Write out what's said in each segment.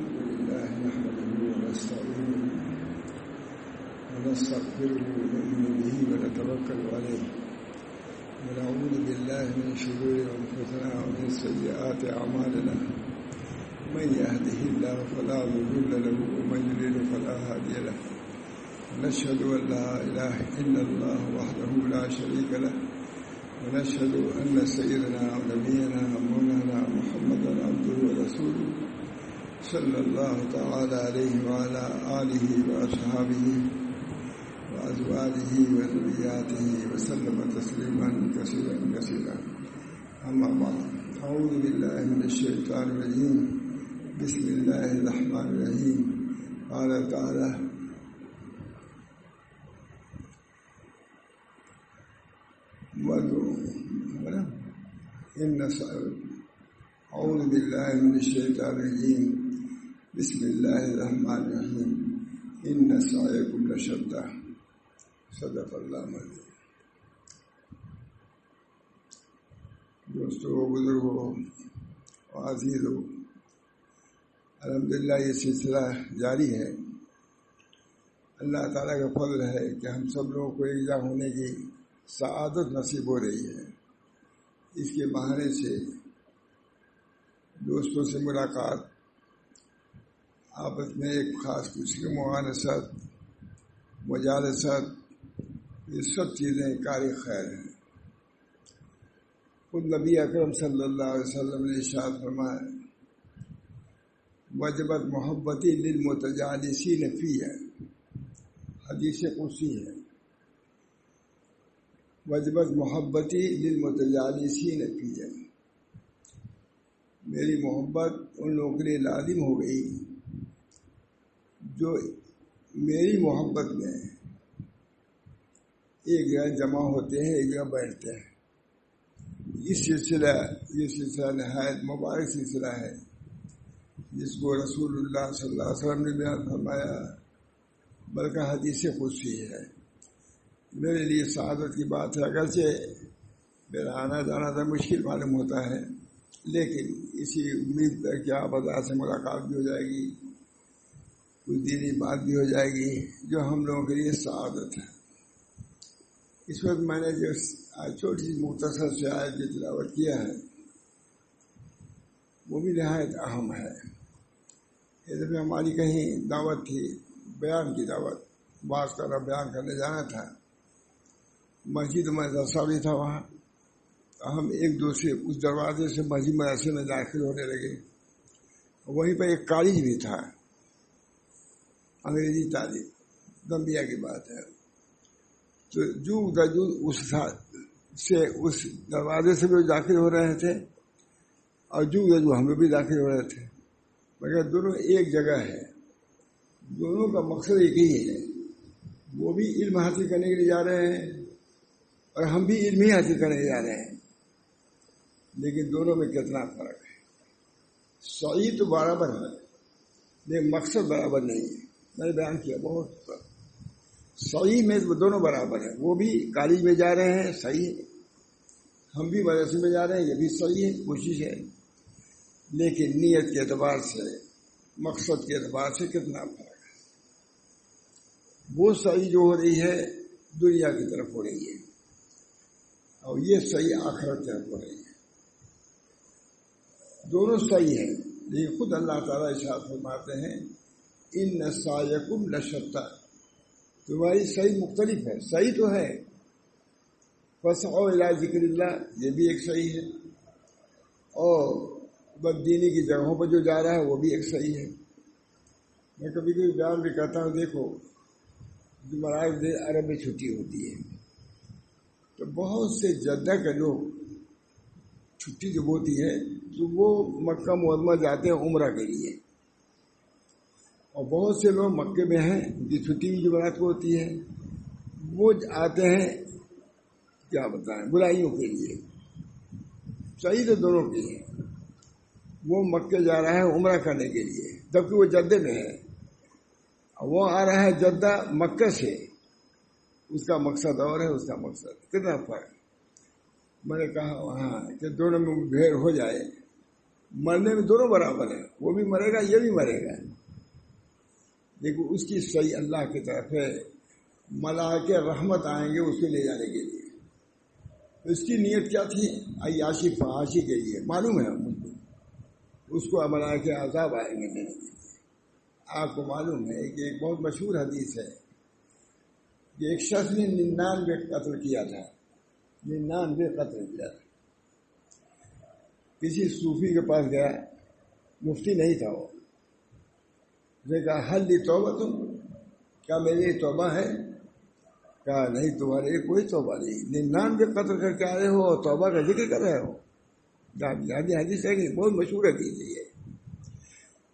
الحمد لله نحمده ونستعينه ونستغفره ونؤمن به ونتوكل عليه ونعوذ بالله من شرور أنفسنا ومن سيئات أعمالنا من يهده الله فلا مضل له ومن يضلل فلا هادي له ونشهد أن لا إله إلا الله وحده لا شريك له ونشهد أن سيدنا ونبينا ومولانا محمدا عبده ورسوله صلى الله تعالى عليه وعلى آله وأصحابه وأزواجه وذرياته وسلم تسليما كثيرا كثيرا. أما بعد، أعوذ بالله من الشيطان الرجيم. بسم الله الرحمن الرحيم. قال تعالى: أعوذ بالله من الشيطان الرجيم. بسم الله الرحمن الرحيم. إن سعيكم لشتى. صدق اللہ العظیم. دوستو، بزرگوں، عزیزو، الحمدللہ یہ سلسلہ جاری ہے. اللہ تعالیٰ کا فضل ہے کہ ہم سب لوگوں کو ایک جگہ ہونے کی سعادت نصیب ہو رہی ہے. اس کے بہانے سے دوستوں سے ملاقات، آپس میں ایک خاص کسی کی معانست، مجالست، یہ سب چیزیں کار خیر ہیں. خود نبی اکرم صلی اللہ علیہ وسلم نے ارشاد فرمایا: وجبت محبتی للمتجالسین فیہ. حدیث قدسی ہے. وجبت محبتی للمتجالسین فیہ. میری محبت ان لوگوں کے لیے لازم ہو گئی جو میری محبت میں ایک جگہ جمع ہوتے ہیں، ایک جگہ بیٹھتے ہیں. یہ سلسلہ نہایت مبارک سلسلہ ہے جس کو رسول اللہ صلی اللہ علیہ وسلم نے بیان فرمایا، بلکہ حدیث قدسی ہے. میرے لیے سعادت کی بات ہے. اگرچہ میرا آنا جانا تو مشکل معلوم ہوتا ہے، لیکن اسی امید پر کہ آپ حضرات سے ملاقات بھی ہو جائے گی، کچھ دینی بات بھی ہو جائے گی، جو ہم لوگوں کے لیے سعادت ہے. اس وقت میں نے جو چھوٹی سی مختصر سے آیت کی تلاوت کیا ہے وہ بھی نہایت اہم ہے. ادھر ہماری کہیں دعوت تھی، بیان کی دعوت، بعض کا بیان کرنے جانا تھا. مسجد مدرسہ بھی تھا وہاں. ہم ایک دوسرے اس دروازے سے مسجد مدرسے میں داخل ہونے لگے. وہیں پر ایک کالج بھی تھا، انگریزی تعلیم، گمبیا کی بات ہے. تو جو اس دروازے سے بھی داخل ہو رہے تھے اور جو ہم بھی داخل ہو رہے تھے، مگر دونوں ایک جگہ ہے. دونوں کا مقصد ایک ہی ہے. وہ بھی علم حاصل کرنے کے لیے جا رہے ہیں اور ہم بھی علم ہی حاصل کرنے جا رہے ہیں. لیکن دونوں میں کتنا فرق ہے. صحیح تو برابر ہے لیکن مقصد برابر نہیں ہے. میں نے بیان کیا بہت فرق. صحیح میں دونوں برابر ہیں. وہ بھی کالج میں جا رہے ہیں، صحیح ہے. ہم بھی مدرسے میں جا رہے ہیں، یہ بھی صحیح ہے، کوشش ہے. لیکن نیت کے اعتبار سے، مقصد کے اعتبار سے کتنا فرق ہے. وہ صحیح جو ہو رہی ہے دنیا کی طرف ہو رہی ہے اور یہ صحیح آخرت کی طرف ہو رہی ہے. دونوں صحیح ہیں، لیکن خود اللہ تعالیٰ ارشاد فرماتے ہیں: ان سعیکم لشتی. تمہاری صحیح مختلف ہے. صحیح تو ہے، فاسعوا الی ذکر اللہ، یہ بھی ایک صحیح ہے. اور بددینی کی جگہوں پر جو جا رہا ہے وہ بھی ایک صحیح ہے. میں کبھی کبھی بیان بھی کرتا ہوں، دیکھو جمعرات دن عرب میں چھٹی ہوتی ہے تو بہت سے جدہ کے لوگ چھٹی جب ہوتی ہے تو وہ مکہ معظمہ جاتے ہیں عمرہ کے لیے. اور بہت سے لوگ مکے میں ہیں جن کی چھٹی بھی جمعرات کو ہوتی ہے، وہ آتے ہیں کیا بتائیں برائیوں کے لیے. صحیح تو دونوں کی ہے. وہ مکے جا رہا ہے عمرہ کرنے کے لیے جبکہ وہ جدے میں ہے، وہ آ رہا ہے جدہ مکہ سے. اس کا مقصد اور ہے، اس کا مقصد کتنا فرق. میں نے کہا وہاں کہ دونوں میں بھیڑ ہو جائے مرنے میں دونوں برابر ہیں، وہ بھی مرے گا یہ بھی مرے گا، لیکن اس کی صحیح اللہ کی طرف ہے، ملائکہ رحمت آئیں گے اس کو لے جانے کے لیے۔ اس کی نیت کیا تھی؟ عیاشی فحاشی کے لیے، معلوم ہے اس کو ملائکہ عذاب آئیں گے دینے کے لیے۔ آپ کو معلوم ہے کہ ایک بہت مشہور حدیث ہے کہ ایک شخص نے 99 قتل کیا تھا، 99 قتل کیا تھا۔ کسی صوفی کے پاس گیا، مفتی نہیں تھا وہ، نے کہا حل دی توبہ، تم کیا میری توبہ ہے؟ کہا نہیں، تمہارے کوئی توبہ نہیں، 99 قتل کر کے آئے ہو اور توبہ کا ذکر کر رہے ہو۔ حدیث ہے کہ بہت مشہور حدیث ہے یہ۔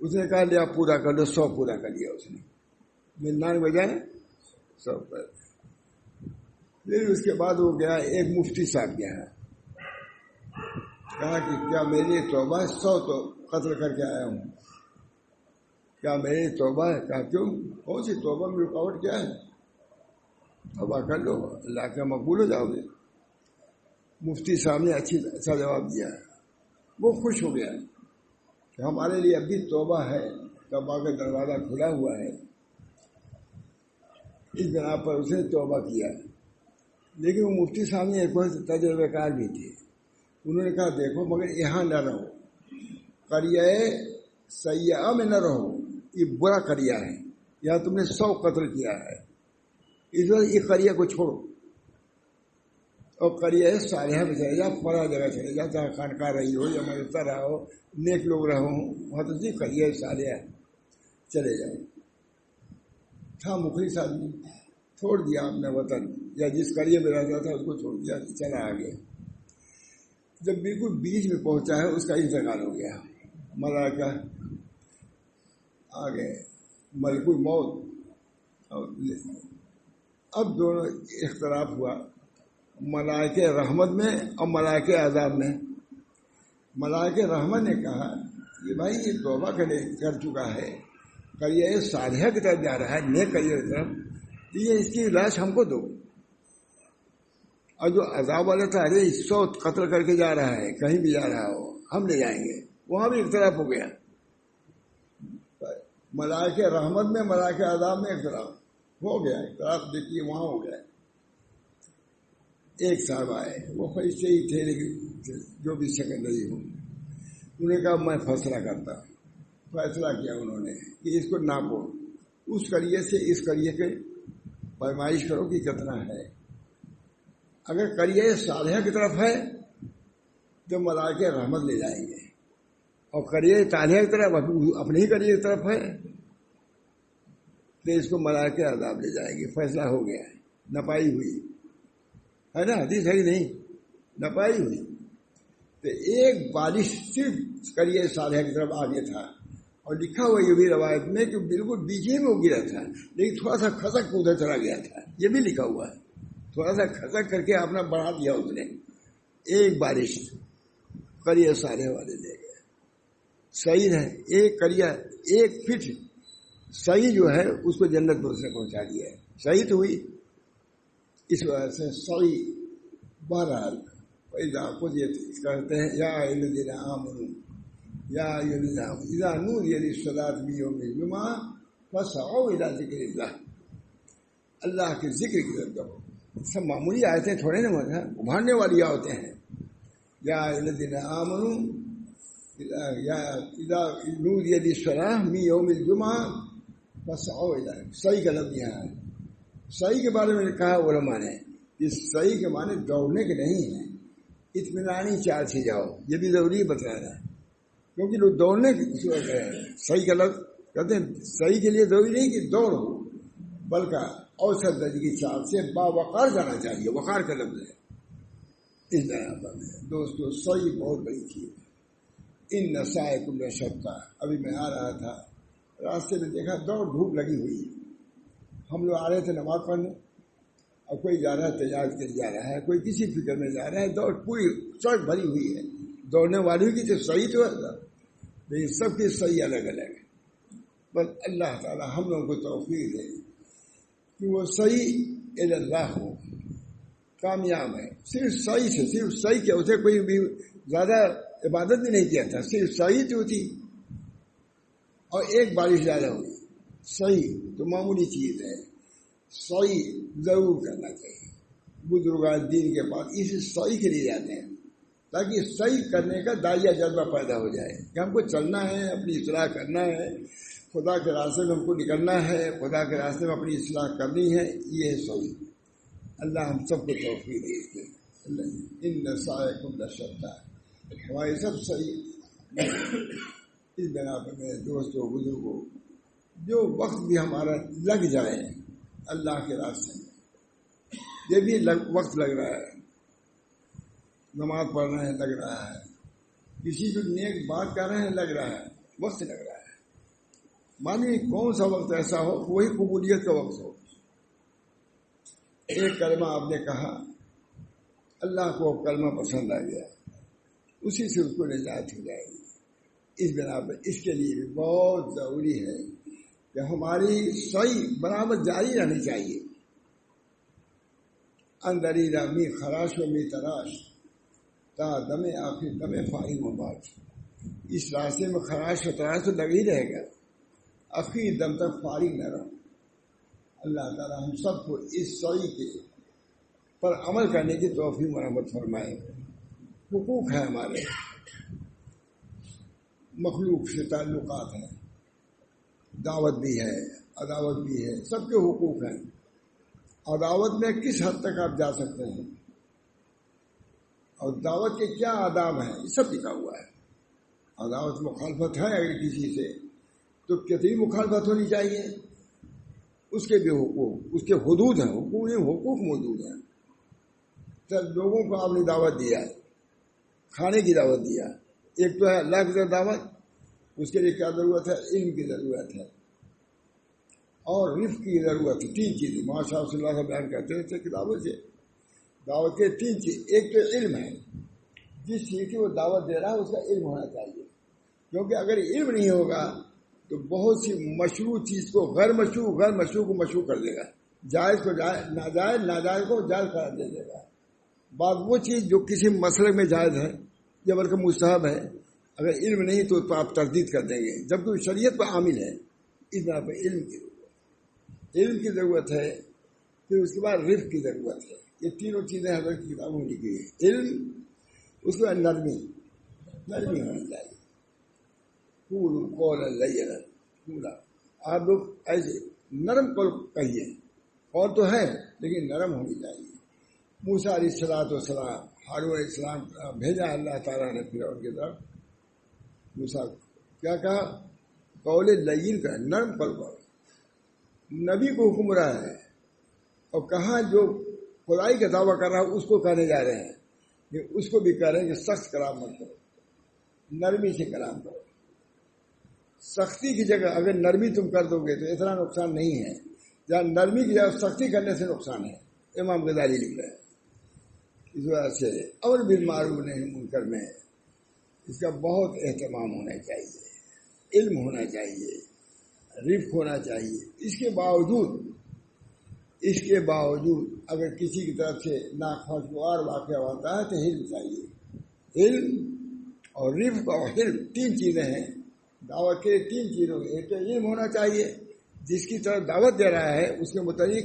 اس نے کہا لیا پورا کر لو، 100 پورا کر لیا اس نے، 99 بجائے 100 پر۔ پھر اس کے بعد وہ گیا ایک مفتی صاحب کے یہاں، کہا کہ کیا میری توبہ ہے؟ 100 تو قتل کر کے آیا ہوں، کیا میری توبہ ہے؟ کہا کیوں، کون سی توبہ میں رکاوٹ کیا ہے؟ توبہ کر لو، اللہ کا مقبول ہو جاؤ گے۔ مفتی صاحب نے اچھا جواب دیا، وہ خوش ہو گیا کہ ہمارے لیے اب بھی توبہ ہے، توبہ کا دروازہ کھلا ہوا ہے۔ اس بنا پر اس نے توبہ کیا۔ لیکن وہ مفتی صاحب نے ایک بہت تجربہ کار بھی تھے، انہوں نے کہا دیکھو مگر یہاں نہ رہو، قریہ سیئہ میں نہ رہو، یہ برا قریہ ہے، یہاں تم نے 100 قتل کیا ہے، اس وقت یہ قریہ کو چھوڑو اور قریہ صالحہ میں چلے جاؤ، فلاں جگہ چلے جاؤ، جہاں خانقاہ رہی ہو یا مدرسہ رہا ہو، نیک لوگ رہو، وہاں تو نہیں قریہ صالحہ چلے جاؤ۔ تھا مخلص آدمی، چھوڑ دیا اپنے وطن یا جس قریہ میں رہتا تھا اس کو چھوڑ دیا، چلا آگے۔ جب بالکل بیچ میں پہنچا ہے اس کا انتقال ہو گیا، ملائکہ آگے، ملک الموت۔ اب دونوں اختلاف ہوا، ملائکہ رحمت میں اور ملائکہ عذاب میں۔ ملائکہ رحمت نے کہا کہ بھائی یہ توبہ کر چکا ہے، قریہ صالحہ کی طرف جا رہا ہے، نیک قریہ کی طرف، یہ اس کی لاش ہم کو دو۔ اور جو عذاب والا تھا، ارے 100 قتل کر کے جا رہا ہے، کہیں بھی جا رہا ہو ہم لے جائیں گے، وہاں بھی اختلاف ہو گیا۔ ملائکہ رحمت میں ملائکہ عذاب میں اختلاف ہو گیا، اختلاف دیکھیے وہاں ہو گیا۔ ایک صاحب آئے، وہ فرشتے ہی تھے لیکن جو بھی سیکنڈری ہوں، انہوں نے کہا میں فیصلہ کرتا ہوں۔ فیصلہ کیا انہوں نے کہ اس کو ناپو، اس قریے سے اس قریے کے پیمائش کرو کہ کتنا ہے۔ اگر قریہ صالحہ کی طرف ہے تو ملائکہ رحمت لے جائیں گے، اور قریہ صالحہ کی طرف اپنے ہی قریہ کی طرف ہے تو اس کو ملائکہ عذاب لے جائیں گے۔ فیصلہ ہو گیا، نپائی ہوئی ہے نا، حدیث ہے کہ نہیں، نپائی ہوئی۔ تو ایک بارش صرف قریہ صالحہ کی طرف آگے تھا، اور لکھا ہوا یہ بھی روایت میں کہ بالکل بیچ میں وہ گرا تھا، لیکن تھوڑا سا کھسک ادھر چلا گیا تھا، یہ بھی لکھا ہوا ہے، تھوڑا سا کھسک کر کے اپنا بڑھا دیا اس نے۔ ایک بارش قریہ صالحہ والے لے گئے۔ صحیح ہے، ایک قریہ ایک فٹ صحیح جو ہے اس کو جنت میں اس نے پہنچا دیا ہے، صحیح تو ہوئی۔ اس وجہ سے صحیح بہرحال قضیت کرتے ہیں، یا الذین آمنوا یا اذا نودی للصلاۃ من یوم الجمعہ فاسعوا الی ذکر اللہ، اللہ کے ذکر کی طرف جاؤ۔ سب معمولی آیتیں تھوڑے نہ ابھارنے والی آیتیں ہیں۔ یا الذین آمنوا یا اذا نودی للصلاۃ من یوم الجمعہ فاسعوا الی، صحیح کا لفظ یہاں ہے۔ صحیح کے بارے میں کہا علماء نے کہ صحیح کے معنی دوڑنے کے نہیں ہیں، اطمینانی چال سے جاؤ، یہ بھی ضروری بتانا ہے، کیونکہ لوگ دوڑنے کی صورت ہے۔ صحیح کا لفظ کہتے ہیں، صحیح کے لیے ضروری نہیں کہ دوڑ ہو، بلکہ اوسط درجے کی چال سے باوقار جانا چاہیے، وقار کا لفظ ہے۔ اس طرح پر دوستو صحیح بہت بڑی چیز ہے۔ ان نسائکم لشتیٰ، ابھی میں آ رہا تھا، راستے میں دیکھا دوڑ دھوپ لگی ہوئی، ہم لوگ آ رہے تھے نماز پڑھنے، اور کوئی جا رہا ہے تجارت کے لیے جا رہا ہے، کوئی کسی فکر میں جا رہا ہے، دوڑ پوری سڑک بھری ہوئی ہے، دوڑنے والی کی تو صحیح تو ہے، لیکن سب کی صحیح الگ الگ ہے۔ بس اللہ تعالی ہم لوگوں کو توفیق دے کہ وہ صحیح اللہ ہو، کامیاب ہے۔ صرف صحیح سے، صرف صحیح کیا، اسے کوئی بھی زیادہ عبادت بھی نہیں کیا تھا، صرف صحیح جو تھی، اور ایک بارش زیادہ ہوئی، صحیح تو معمولی چیز ہے، صحیح ضرور کرنا چاہیے۔ بزرگان دین کے پاس اسے صحیح کے لیے جاتے ہیں تاکہ صحیح کرنے کا دائیا جذبہ پیدا ہو جائے کہ ہم کو چلنا ہے، اپنی اصلاح کرنا ہے، خدا کے راستے میں ہم کو نکلنا ہے، خدا کے راستے میں اپنی اصلاح کرنی ہے، یہ ہے صحیح۔ اللہ ہم سب کو توفیق دے۔ ان سعیکم لشتیٰ، ہماری سب صحیح۔ اس بنا پر میرے دوستوں بزرگوں، جو وقت بھی ہمارا لگ جائے اللہ کے راستے میں، یہ بھی وقت لگ رہا ہے، نماز پڑھ رہے ہیں لگ رہا ہے، کسی کو نیک بات کر رہے ہیں لگ رہا ہے، وقت لگ رہا ہے۔ مانیے کون سا وقت ایسا ہو وہی قبولیت کا وقت ہو۔ ایک کلمہ آپ نے کہا، اللہ کو کلمہ پسند آ گیا، اسی سے اس کو نجات ہو جائے گی۔ اس بنا پر اس کے لیے بھی بہت ضروری ہے کہ ہماری صحیح برابر جاری رہنی چاہیے۔ اندری رامی خراش و می تراش تا دم آخر دم فائم و باش، اس راستے میں خراش و تراش تو لگ ہی رہے گا، آخری دم تک فارغ نہ رہو۔ اللہ تعالیٰ ہم سب کو اس صحیح کے پر عمل کرنے کی توفیق مرحمت فرمائے۔ حقوق ہے ہمارے، مخلوق سے تعلقات ہیں، دعوت بھی ہے، عداوت بھی ہے، سب کے حقوق ہیں۔ عداوت میں کس حد تک آپ جا سکتے ہیں اور دعوت کے کیا آداب ہیں، یہ سب لکھا ہوا ہے۔ عداوت مخالفت ہے اگر کسی سے تو کتنی مخالفت ہونی چاہیے، اس کے بھی حقوق، اس کے حدود ہیں، حقوق موجود ہیں۔ تو لوگوں کو آپ نے دعوت دیا، کھانے کی دعوت دیا، ایک تو ہے اللہ کی دعوت، اس کے لیے کیا ضرورت ہے؟ علم کی ضرورت ہے اور رفق کی ضرورت ہے۔ تین چیزیں ماشاء اللہ صلی اللہ علیہ بیان کرتے تھے کتابوں سے، دعوت کے تین چیز۔ ایک تو علم ہے، جس چیز کی وہ دعوت دے رہا ہے اس کا علم ہونا چاہیے، کیونکہ اگر علم نہیں ہوگا تو بہت سی مشروع چیز کو غیر مشروع، غیر مشروع کو مشروع کر دے گا، جائز کو جائز، ناجائز، ناجائز کو جائز قرار دے دے گا۔ بعض وہ چیز جو کسی مسئلے میں جائز ہے یا بلکہ مستحب ہے، اگر علم نہیں تو آپ تردید کر دیں گے، جبکہ شریعت پر عامل ہے۔ اس بنا پر علم کی ضرورت ہے، پھر اس کے بعد رفق کی ضرورت ہے۔ یہ تینوں چیزیں حضرت کی کتابوں میں لکھی ہے۔ علم، اس کے بعد نرمی ہونی چاہیے۔ پورا آپ لوگ ایسے نرم کو کہیے، اور تو ہے لیکن نرم ہونی چاہیے۔ موسیٰ علیہ السلام، ہارون علیہ السلام بھیجا اللہ تعالیٰ نے فرعون کی طرف، موسیٰ کیا کہا؟ قول لین کا، نرم قول پر۔ نبی کو حکم رہا ہے اور کہاں جو خدائی کا دعویٰ کر رہا ہے اس کو کہنے جا رہے ہیں کہ اس کو بھی کہہ رہے ہیں کہ سخت کلام مت کرو، نرمی سے کلام کرو۔ سختی کی جگہ اگر نرمی تم کر دو گے تو اتنا نقصان نہیں ہے، جہاں نرمی کی جگہ سختی کرنے سے نقصان ہے۔ امام غزالی لکھ رہے ہیں۔ اس وجہ سے امر بالمعروف نہی عن المنکر میں اس کا بہت اہتمام ہونا چاہیے، علم ہونا چاہیے، رفق ہونا چاہیے۔ اس کے باوجود اگر کسی کی طرف سے ناخوشگوار واقعہ ہوتا ہے تو علم چاہیے۔ علم اور رفق اور حلم تین چیزیں ہیں دعوت کے، تین چیزوں میں۔ ایک تو علم ہونا چاہیے، جس کی طرف دعوت دے رہا ہے اس کے متعلق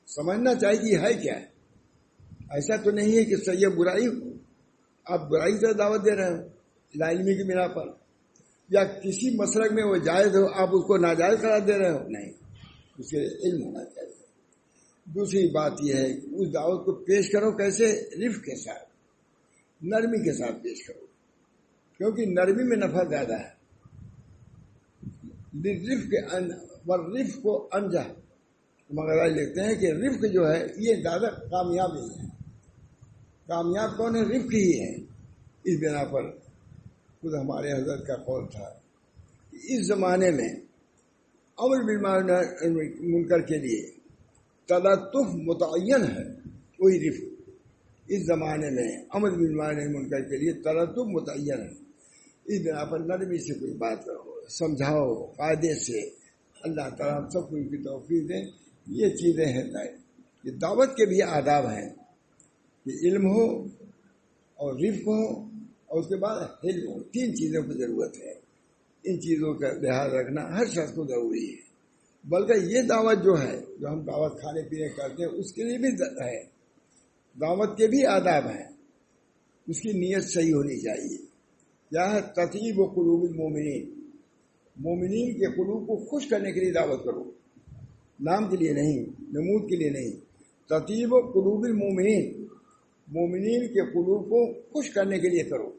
سمجھنا چاہیے کہ ہے کیا ہے۔ ایسا تو نہیں ہے کہ صحیح برائی ہو، آپ برائی سے دعوت دے رہے ہو لاعلمی کی بنا پر، یا کسی مسلک میں وہ جائز ہو آپ اس کو ناجائز قرار دے رہے ہو، نہیں، اس کے علم ہونا چاہیے۔ دوسری بات یہ ہے کہ اس دعوت کو پیش کرو کیسے؟ رفق کے ساتھ، نرمی کے ساتھ پیش کرو، کیونکہ نرمی میں نفع زیادہ ہے۔ رفق کو انجا مگر لکھتے ہیں کہ رفق جو ہے یہ زیادہ کامیابی ہے۔ کامیاب کون ہے؟ رفق ہی ہے۔ اس بنا پر خود ہمارے حضرت کا قول تھا کہ اس زمانے میں امر بالمعروف نہی عن المنکر کے لیے تلطف متعین ہے، وہی رفق۔ اس زمانے میں امر بالمعروف نہی عن المنکر کے لیے تلطف متعین ہے۔ اس بنا پر نرمی سے کوئی بات کرو، سمجھاؤ قاعدے سے۔ اللہ تعالیٰ ہم سب کو ان کی توفیق دیں۔ یہ چیزیں ہیں، یہ دعوت کے بھی آداب ہیں کہ علم ہو اور رفق ہو اور اس کے بعد علم. 3 چیزوں کی ضرورت ہے. ان چیزوں کا لحاظ رکھنا ہر شخص کو ضروری ہے. بلکہ یہ دعوت جو ہے، جو ہم دعوت کھانے پینے کرتے ہیں، اس کے لیے بھی ہے. دعوت کے بھی آداب ہیں. اس کی نیت صحیح ہونی چاہیے. کیا ہے؟ تطیب و قلوب المومنین. مومنین کے قلوب کو خوش کرنے کے لیے دعوت کرو، نام کے لیے نہیں، نمود کے لیے نہیں. تطیب و قلوب المومنین، مومنین کے قلوب کو خوش کرنے کے لیے کرو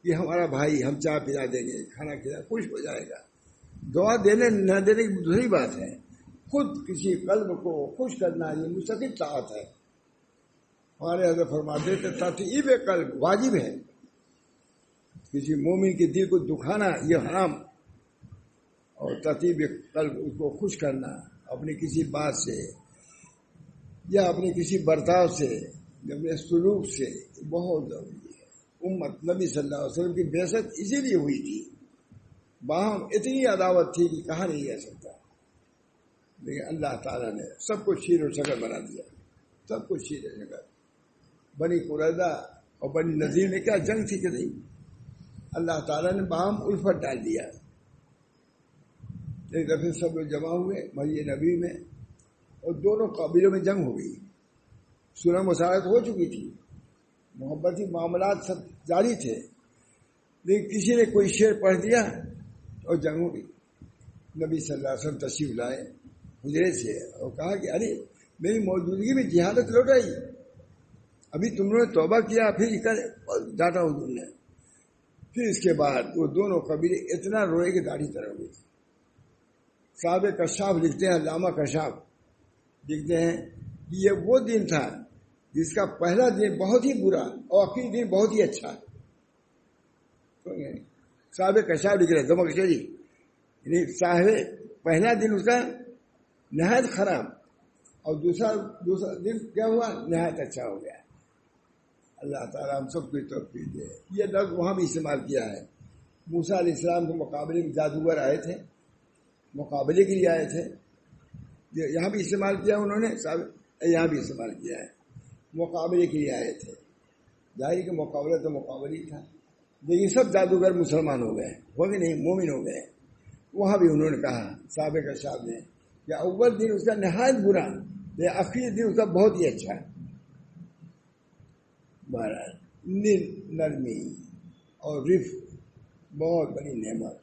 کہ ہمارا بھائی، ہم چائے پلا دیں گے، کھانا کھلا، خوش ہو جائے گا. دعا دینے نہ دینے کی دوسری بات ہے، خود کسی قلب کو خوش کرنا یہ مستقل طاعت ہے. ہمارے حضرت فرماتے تھے تطیب قلب واجب ہے. کسی مومن کے دل کو دکھانا یہ حرام، اور تطیب قلب اس کو خوش کرنا اپنی کسی بات سے یا اپنے کسی برتاؤ سے، اپنے سلوک سے بہت ضروری ہے. امت نبی صلی اللہ علیہ وسلم کی بعثت اسی لیے ہوئی تھی. باہم اتنی عداوت تھی کہ کہا نہیں جا سکتا، لیکن اللہ تعالیٰ نے سب کو شیر و شکر بنا دیا. سب کو شیر و شکر. بنی قریظہ اور بنی نذیر میں کیا جنگ تھی کہ نہیں؟ اللہ تعالیٰ نے باہم الفت ڈال دیا. ایک دفعہ سب لوگ جمع ہوئے مسجد نبی میں، اور دونوں قبیلوں میں جنگ ہو گئی. صلح مسالمت ہو چکی تھی، محبتی معاملات سب جاری تھے، لیکن کسی نے کوئی شعر پڑھ دیا اور جنگ ہو گئی. نبی صلی اللہ علیہ وسلم تشریف لائے حجرے سے اور کہا کہ ارے میری موجودگی میں جہالت لوٹ آئی، ابھی تم نے توبہ کیا پھر ڈانٹا حضور نے. پھر اس کے بعد وہ دونوں قبیلے اتنا روئے کہ داڑھی طرح ہوئی. صاحب کشاف لکھتے ہیں، علامہ کشاف لکھتے ہیں کہ یہ وہ دن تھا جس کا پہلا دن بہت ہی برا اور آخری دن بہت ہی اچھا. صاحب کشاف لکھ رہے زمخشری، یعنی صاحب پہلا دن اس کا نہایت خراب اور دوسرا دن کیا ہوا؟ نہایت اچھا ہو گیا. اللہ تعالیٰ ہم سب کو توفیق دے. یہ لفظ وہاں بھی استعمال کیا ہے. موسیٰ علیہ السلام کے مقابلے میں جادوگر آئے تھے، مقابلے کے لیے آئے تھے. یہاں بھی استعمال کیا انہوں نے، یہاں بھی استعمال کیا ہے. مقابلے کے لیے آئے تھے. ظاہر کہ مقابلہ تو مقابلہ تھا، لیکن سب جادوگر مسلمان ہو گئے، وہ بھی نہیں مومن ہو گئے. وہاں بھی انہوں نے کہا صاحب کا صاحب نے کہ اول دن اس کا نہایت برا، لیکن آخری دن اس کا بہت ہی اچھا. بہرحال نرمی اور رفق بہت بڑی نعمت.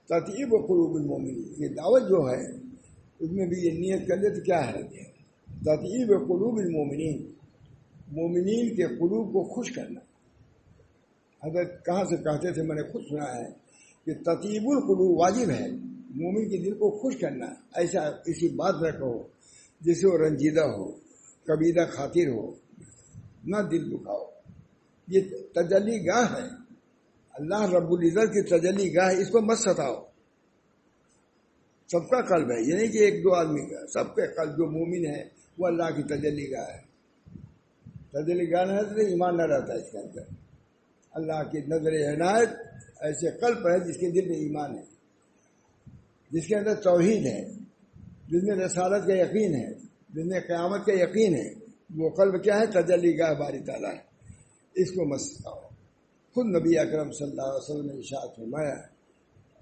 تطیب قلوب المومنین، یہ دعوت جو ہے اس میں بھی یہ نیت کر لے تو کیا ہے؟ تطیب قلوب المومنین، مومنین کے قلوب کو خوش کرنا. حضرت کہاں سے کہتے تھے، میں نے خود سنا ہے کہ تطیب القلوب واجب ہے. مومن کے دل کو خوش کرنا، ایسا کسی بات نہ کہو جس سے وہ رنجیدہ ہو، کبیدہ خاطر ہو، نہ دل دکھاؤ. یہ تجلی گاہ ہے، اللہ رب العزت کی تجلی گاہ، اس کو مت ستاؤ. سب کا قلب ہے، یہ نہیں کہ ایک دو آدمی کا، سب کا قلب جو مومن ہے وہ اللہ کی تجلی گاہ ہے. تجلی گاہ نہ تو ایمان نہ رہتا اس کے اندر. اللہ کی نظر عنایت ایسے قلب پر ہے جس کے دل میں ایمان ہے، جس کے اندر توحید ہے، جس میں رسالت کا یقین ہے، جس میں قیامت کا یقین ہے. وہ قلب کیا ہے؟ تجلی گاہ باری تعالیٰ ہے. اس کو مت ستاؤ. خود نبی اکرم صلی اللہ علیہ وسلم نے ارشاد فرمایا،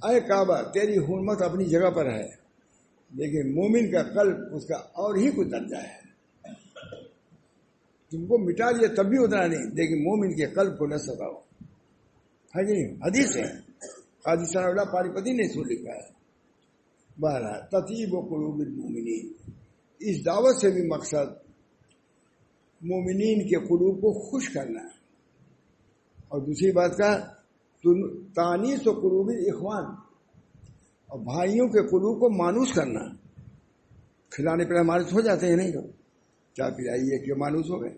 اے کعبہ تیری حرمت اپنی جگہ پر ہے، لیکن مومن کا قلب اس کا اور ہی کچھ درجہ ہے. تم کو مٹا دیا تب بھی اتنا نہیں، لیکن مومن کے قلب کو نہ ستاؤ. ہے کہ نہیں؟ حدیث ہے، قاضی ثناء اللہ پانی پتی نے سن لکھا ہے. بہرحال تطیب قلوب المومنین، اس دعوت سے بھی مقصد مومنین کے قلوب کو خوش کرنا ہے. اور دوسری بات کا تانیس و قلوب الاخوان، اور بھائیوں کے قلوب کو مانوس کرنا. کھلانے پہ مانوس ہو جاتے ہیں نہیں تو چائے پلائیے کہ مانوس ہو گئے.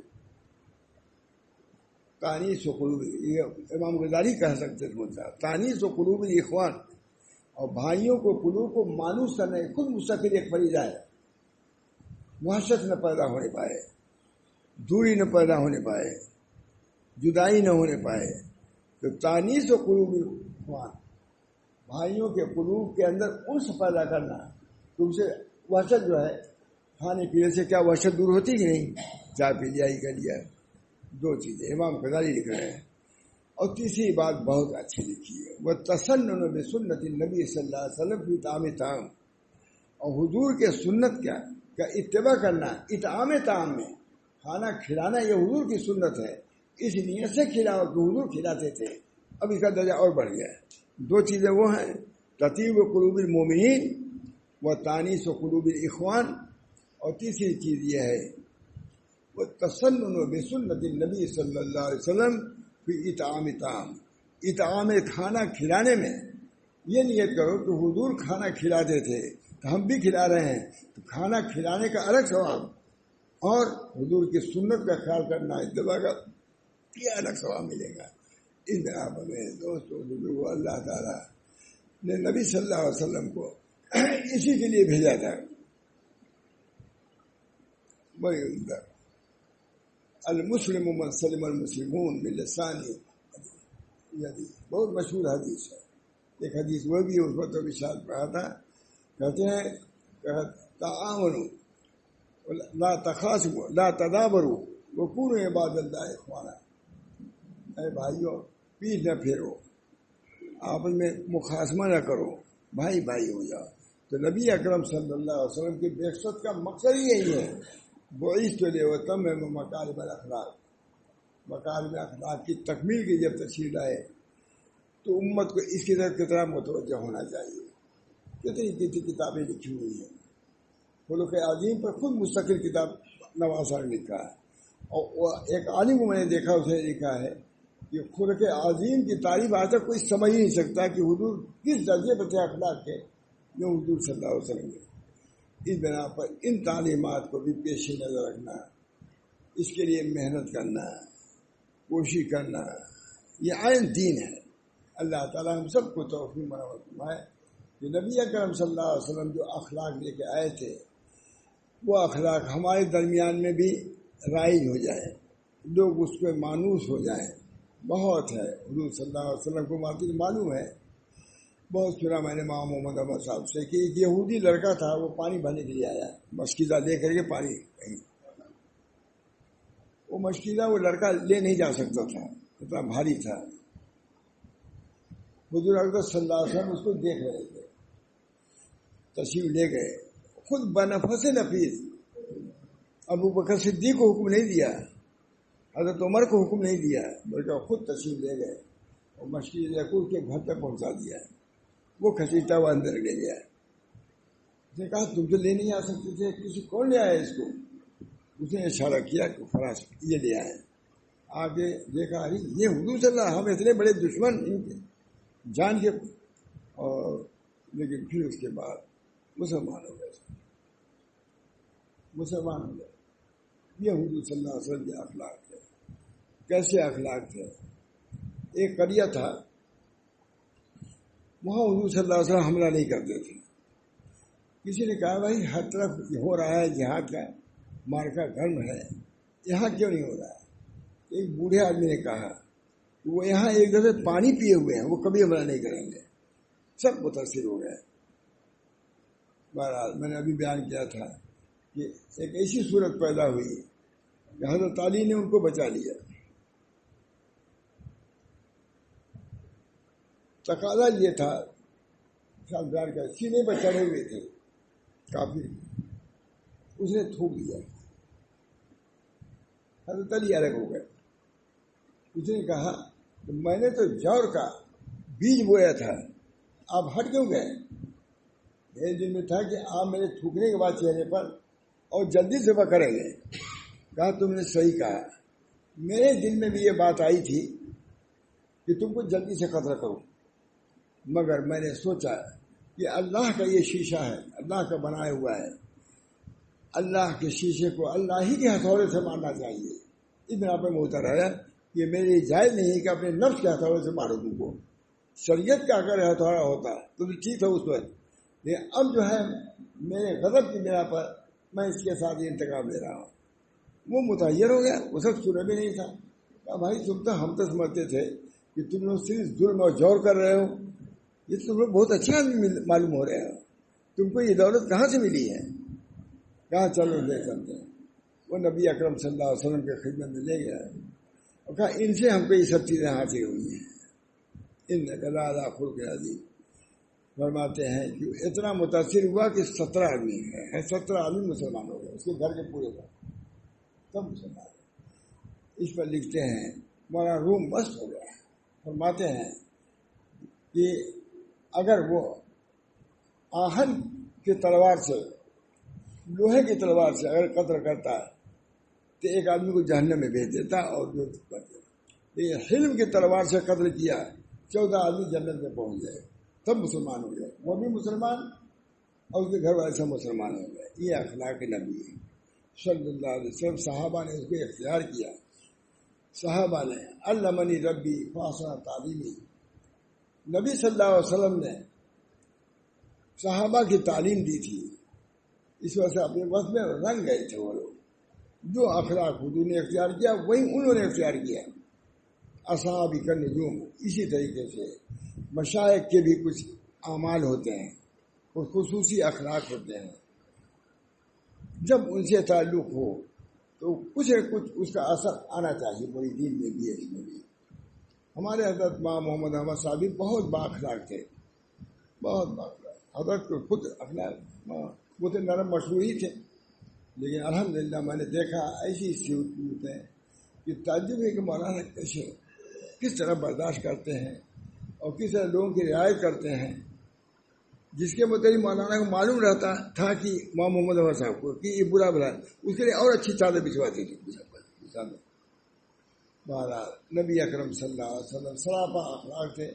تانیس و قلوب، یہ امام غزالی کہہ سکتے تھے تانیس و قلوب الاخوان، اور بھائیوں کو قلوب کو مانوس کرنا خود مستقل ایک فریضہ ہے. وحشت نہ پیدا ہونے پائے، دوری نہ پیدا ہونے پائے، جدائی نہ ہونے پائے. تو تانیس و قلوب الاخوان، بھائیوں کے قلوب کے اندر انس پیدا کرنا. تم سے وحشت جو ہے، کھانے پینے سے کیا وحشت دور ہوتی کہ نہیں؟ چائے پی لیا ہی کر لیا. دو چیزیں امام غزالی لکھ رہے ہیں. اور تیسری بات بہت اچھی لکھی ہے، وہ تسنن بسنت النبی صلی اللہ علیہ وسلم فی طعام طعام، اور حضور کے سنت کا اتباع کرنا اطعام طعام میں، کھانا کھلانا یہ حضور کی سنت ہے، اس نیت سے کھلاؤ کہ حضور کھلاتے تھے، اب اس کا درجہ اور بڑھ گیا ہے۔ دو چیزیں وہ ہیں، تطیب قلوب المومنین و تانیس قلوب الاخوان، اور تیسری چیز یہ ہے وہ تسنن بسنت النبی صلی اللہ علیہ وسلم فی اطعام طعام، اطعام کھانا کھلانے میں یہ نیت کرو کہ حضور کھانا کھلاتے تھے تو ہم بھی کھلا رہے ہیں، تو کھانا کھلانے کا الگ ثواب اور حضور کی سنت کا خیال کرنا اتباع کا یہ الگ ثواب ملے گا۔ اس بنا پر دوستو بزرگو، اللہ تعالیٰ نے نبی صلی اللہ علیہ وسلم کو اسی کے لیے بھیجا تھا۔ بڑی عمدہ، المسلم من سلم المسلمون بلسانی، بہت مشہور حدیث ہے۔ ایک حدیث وہ بھی اس وقت ارشاد پڑھا تھا، کہتے ہیں تعاونوا لا تخاصموا لا تدابروا وكونوا عباد اللہ اخوانا، اے بھائیو پیٹھ نہ پھیرو، آپس میں مخاصمہ نہ کرو، بھائی بھائی ہو جاؤ۔ تو نبی اکرم صلی اللہ علیہ وسلم کی بعثت کا مقصد ہی یہی ہے، بعثت لأتمم مکارم الاخلاق، مکارم اخلاق کی تکمیل کی جب تشریح لائے تو امت کو اس کی طرف کتنا متوجہ ہونا چاہیے۔ کتنی کتابیں لکھی ہوئی ہیں، خلق عظیم پر خود مستقل کتاب نواسا نے لکھا ہے، اور ایک عالم کو میں نے دیکھا، اسے لکھا ہے کہ خلق عظیم کی تعریف آج تک کوئی سمجھ نہیں سکتا کہ حضور کس درجے پر تھے اخلاق کے، جو حضور صلی اللہ علیہ وسلم نے۔ اس بنا پر ان تعلیمات کو بھی پیش نظر رکھنا، اس کے لیے محنت کرنا، کوشش کرنا، یہ عین دین ہے۔ اللہ تعالیٰ ہم سب کو توفیق مرحمت فرمائے کہ نبی اکرم صلی اللہ علیہ وسلم جو اخلاق لے کے آئے تھے وہ اخلاق ہمارے درمیان میں بھی رائج ہو جائے، لوگ اس پہ مانوس ہو جائیں۔ بہت ہے حضور صلی اللہ علیہ وسلم کو معلوم ہے، بہت سنا میں نے امام محمد احمد صاحب سے کہ ایک یہودی لڑکا تھا، وہ پانی بھرنے کے لیے آیا، مشکیزہ لے کر کے پانی، وہ مشکیزہ وہ لڑکا لے نہیں جا سکتا تھا، اتنا بھاری تھا۔ حضور اکرم صلی اللہ علیہ وسلم اس کو دیکھ رہے تھے، تشریف لے گئے، خود بنفس نفیس ابو بکر صدیق کو حکم نہیں دیا، حضرت عمر کو حکم نہیں دیا، بلکہ خود تشریف لے گئے اور مشکیزہ کو کے گھر تک پہنچا دیا۔ وہ کھسیٹا ہوا اندر لے گیا، اس نے کہا تم تو لے نہیں آ سکتے تھے، کسی کون لے آیا اس کو؟ اس نے اشارہ کیا کہ فراش یہ لے آئے۔ آگے دیکھا ارے یہ حضور صلی اللہ، ہم اتنے بڑے دشمن ان کے جان کے، اور لیکن پھر اس کے بعد مسلمان ہو گئے، مسلمان ہو گئے۔ یہ حضور صلی اللہ علیہ وسلم کے اخلاق تھے۔ کیسے اخلاق تھے؟ ایک قریہ تھا، وہاں حضور صلی اللہ علیہ وسلم حملہ نہیں کرتے تھے۔ کسی نے کہا بھائی ہر طرف ہو رہا ہے جہاد کا مارکا گرم ہے، یہاں کیوں نہیں ہو رہا ہے؟ ایک بوڑھے آدمی نے کہا وہ یہاں ایک دفعہ پانی پیے ہوئے ہیں، وہ کبھی حملہ نہیں کریں گے۔ سب متاثر ہو گئے۔ بہرحال میں نے ابھی بیان کیا تھا کہ ایک ایسی صورت پیدا ہوئی کہ حضرت علی نے ان کو بچا لیا۔ تقاضا یہ تھا، بیان کا سینے پر چڑھے ہوئے تھے کافی، اس نے تھوک دیا، حضرت علی الگ ہو گئے۔ اس نے کہا میں نے تو جور کا بیج بویا تھا، آپ ہٹ کیوں گئے؟ میرے دل میں تھا کہ آپ میرے تھوکنے کے بعد چہرے پر اور جلدی ذبح کریں گے۔ کہا تم نے صحیح کہا، میرے دل میں بھی یہ بات آئی تھی کہ تم کو جلدی سے قتل کرو، مگر میں نے سوچا کہ اللہ کا یہ شیشہ ہے، اللہ کا بنایا ہوا ہے، اللہ کے شیشے کو اللہ ہی کے ہتھوڑے سے مارنا چاہیے۔ اس بنا پہ میں اتر آیا کہ میری جائز نہیں ہے کہ اپنے نفس کے ہتھوڑے سے مارو تم کو۔ شریعت کا اگر ہتھوڑا ہوتا تو ٹھیک تھا اس وقت، لیکن اب جو ہے میرے غضب کی بنا پر میں اس کے ساتھ انتقام لے رہا ہوں۔ وہ متحیر ہو گیا، وہ سب سنا بھی نہیں تھا۔ کہا بھائی تم تو ہم تو سمجھتے تھے کہ تم لوگ صرف ظلم اور جور کر رہے ہو، یہ تم لوگ بہت اچھے آدمی معلوم ہو رہے ہو، تم کو یہ دولت کہاں سے ملی ہے؟ کہاں چلو لے چلتے ہیں۔ وہ نبی اکرم صلی اللہ علیہ وسلم کے خدمت میں لے گیا اور کہا ان سے ہم کو یہ سب چیزیں حاصل ہوئی ہیں. ان نقلا خلق عظیم فرماتے ہیں کہ اتنا متاثر ہوا کہ 17 آدمی ہے، 17 آدمی مسلمان ہو گئے، اس کے گھر کے پورے سب مسلمان. اس پر لکھتے ہیں مولانا روم مست ہو گیا. فرماتے ہیں کہ اگر وہ آہن کی تلوار سے، لوہے کی تلوار سے اگر قتل کرتا ہے تو ایک آدمی کو جہنم میں بھیج دیتا اور جو لیکن حلم کی تلوار سے قتل کیا 14 آدمی جنت میں پہنچ گئے، سب مسلمان ہو گئے، وہ بھی مسلمان اور اس کے گھر والے سب مسلمان ہو گئے. یہ اخلاق نبی ہے صلی اللہ علیہ وسلم. صحابہ نے اس کو اختیار کیا. صحابہ نے علمنی ربی فاحسن تعلیمی، نبی صلی اللہ علیہ وسلم نے صحابہ کی تعلیم دی تھی. اس وجہ سے اپنے وقت میں رنگ گئے تھے وہ لوگ. جو اخلاق حضور نے اختیار کیا وہی انہوں نے اختیار کیا. اصحاب کا نجوم. اسی طریقے سے مشائخ کے بھی کچھ اعمال ہوتے ہیں، کچھ خصوصی اخلاق ہوتے ہیں. جب ان سے تعلق ہو تو کچھ نہ کچھ اس کا اثر آنا چاہیے. پوری دین میں بھی ہے، اس میں بھی. ہمارے حضرت ماں محمد احمد صاحب بہت با اخلاق تھے، بہت با اخلاق. حضرت کو خود اخلاق وہ تو نرم مشہور ہی تھے، لیکن الحمدللہ میں نے دیکھا ایسی صورت ہے کہ تعجب ہے کہ مولانا کس طرح برداشت کرتے ہیں اور کس طرح لوگوں کی رعایت کرتے ہیں. جس کے متعلق مولانا کو معلوم رہتا تھا کہ ماں محمد احمد صاحب کو کہ یہ برا بلا، اس کے لیے اور اچھی چادر بچھواتی تھی. بہرحال نبی اکرم صلی اللہ علیہ وسلم سراپا اخلاق تھے.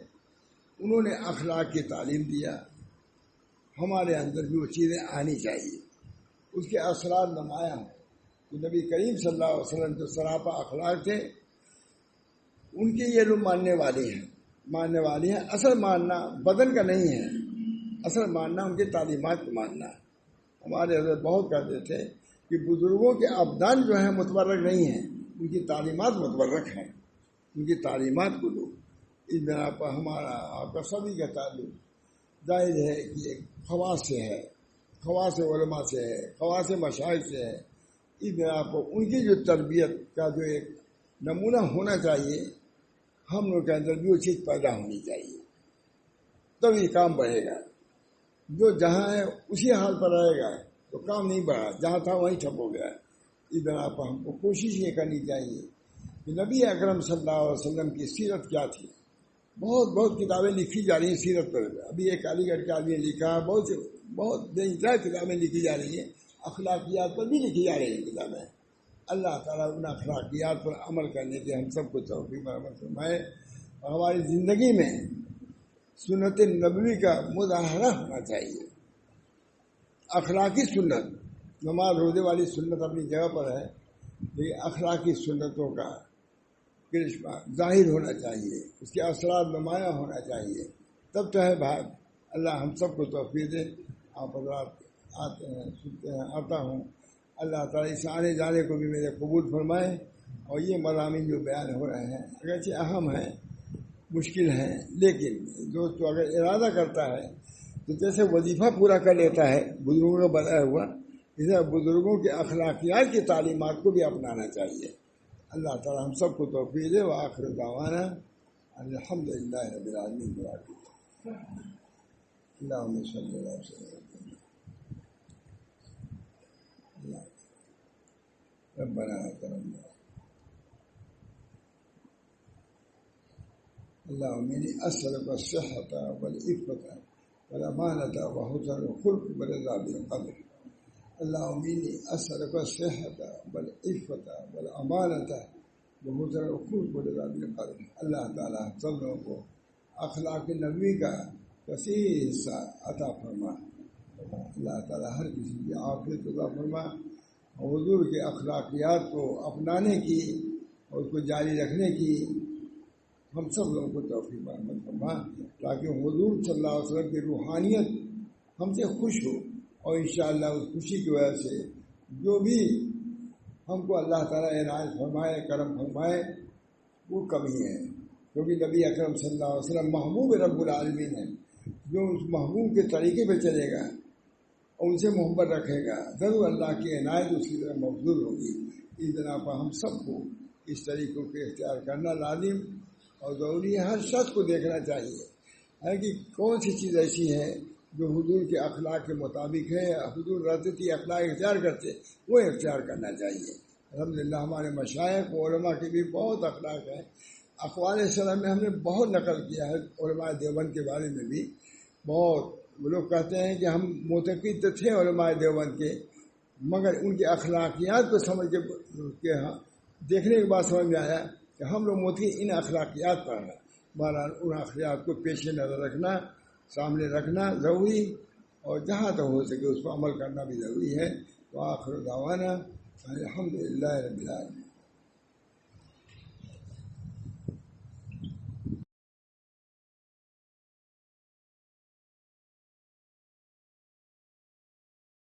انہوں نے اخلاق کی تعلیم دیا. ہمارے اندر بھی وہ چیزیں آنی چاہیے، اس کے اثرات نمایاں ہیں. تو نبی کریم صلی اللہ علیہ وسلم جو سراپا اخلاق تھے ان کے یہ لوگ ماننے والے ہیں. اصل ماننا بدن کا نہیں ہے، اصل ماننا ان کی تعلیمات کو ماننا. ہمارے حضرت بہت کہتے تھے کہ بزرگوں کے ابدان جو ہیں متبرک نہیں ہیں، ان کی تعلیمات متبرک ہیں. ان کی تعلیمات کو لو. اس بنا پر ہمارا آپ کا سبھی کا تعلق ظاہر ہے کہ ایک خواص سے ہے، خواص علماء سے ہے، خواص مشائخ سے ہے. اس بنا پر ان کی جو تربیت کا جو ایک نمونہ ہونا چاہیے، ہم لوگ کے اندر بھی وہ چیز پیدا ہونی چاہیے، تب یہ کام بڑھے گا. جو جہاں ہے اسی حال پر رہے گا تو کام نہیں بڑھا، جہاں تھا وہیں ٹھپ ہو گیا. اس بنا پر ہم کو کوشش یہ کرنی چاہیے کہ نبی اکرم صلی اللہ علیہ وسلم کی سیرت کیا تھی. بہت کتابیں لکھی جا رہی ہیں سیرت پر. ابھی ایک علی گڑھ کے آدمی نے لکھا، بہت بے انتہا کتابیں لکھی جا رہی ہیں. اخلاقیات پر بھی لکھی جا رہی ہیں کتابیں. اللہ تعالیٰ ان اخلاقیات پر عمل کرنے کے ہم سب کو توفیق عطا فرمائے، اور ہماری زندگی میں سنت نبوی کا مظاہرہ ہونا چاہیے. اخلاقی سنت، نماز روزے والی سنت اپنی جگہ پر ہے، لیکن اخلاقی سنتوں کا کرشمہ ظاہر ہونا چاہیے، اس کے اثرات نمایاں ہونا چاہیے. تب تو ہے بھائی. اللہ ہم سب کو توفیق دے. آپ حضرات آتے ہیں، سنتے ہیں، آتا ہوں. اللہ تعالیٰ اس آنے جانے کو بھی میرے قبول فرمائے. اور یہ مضامین جو بیان ہو رہے ہیں اگرچہ اہم ہیں، مشکل ہیں، لیکن دوست اگر ارادہ کرتا ہے تو جیسے وظیفہ پورا کر لیتا ہے بزرگوں کا بتایا ہوا، اسے بزرگوں کے اخلاقیات کی تعلیمات کو بھی اپنانا چاہیے. اللہ تعالیٰ ہم سب کو توفیق دے. وآخر دعوانا الحمدللہ رب العالمین. اللہم صلی اللہ علیہ وسلم. ربنا کرمنا. اللهم إني أسألك الصحة والعفة والأمانة وحسن الخلق ورضا بالقدر. اللهم إني أسألك الصحة والعفة والأمانة وحسن الخلق ورضا بالقدر. اللہ تعالیٰ سب لوگوں کو اخلاق نبوی کا کثیر حصہ عطا فرما. اللہ تعالیٰ ہر کسی کی عافیت عطا فرما، اور حضور کے اخلاقیات کو اپنانے کی اور اس کو جاری رکھنے کی ہم سب لوگوں کو توفیق عطا فرما، تاکہ حضور صلی اللہ علیہ وسلم کی روحانیت ہم سے خوش ہو. اور انشاءاللہ اس خوشی کی وجہ سے جو بھی ہم کو اللہ تعالیٰ عنایت فرمائے، کرم فرمائے، وہ کمی ہے. کیونکہ نبی اکرم صلی اللہ علیہ وسلم محبوب رب العالمین ہے. جو اس محبوب کے طریقے پہ چلے گا اور ان سے محبت رکھے گا، ضرور اللہ کی عنایت اس کی طرح مبذول ہوگی. اس بنا پر ہم سب کو اس طریقوں کے اختیار کرنا لازم اور ضروری ہے. ہر شخص کو دیکھنا چاہیے ہے کہ کون سی چیز ایسی ہے جو حضور کے اخلاق کے مطابق ہے. حضور رہتے تھے اخلاق اختیار کرتے، وہ اختیار کرنا چاہیے. الحمدللہ ہمارے مشائخ و علماء کے بھی بہت اخلاق ہیں. اقوال سلام میں ہم نے بہت نقل کیا ہے علماء دیوبند کے بارے میں بھی. بہت وہ لوگ کہتے ہیں کہ ہم معتقد تو تھے علماء دیوبند کے، مگر ان کی اخلاقیات کو سمجھ کے دیکھنے کے بعد سمجھ میں آیا کہ ہم لوگ معتقد ان اخلاقیات پر ہیں. بہرحال ان اخلاقیات کو پیش نظر رکھنا، سامنے رکھنا ضروری، اور جہاں تک ہو سکے اس پر عمل کرنا بھی ضروری ہے. وآخر دعوانا الحمدللہ رب العالمین.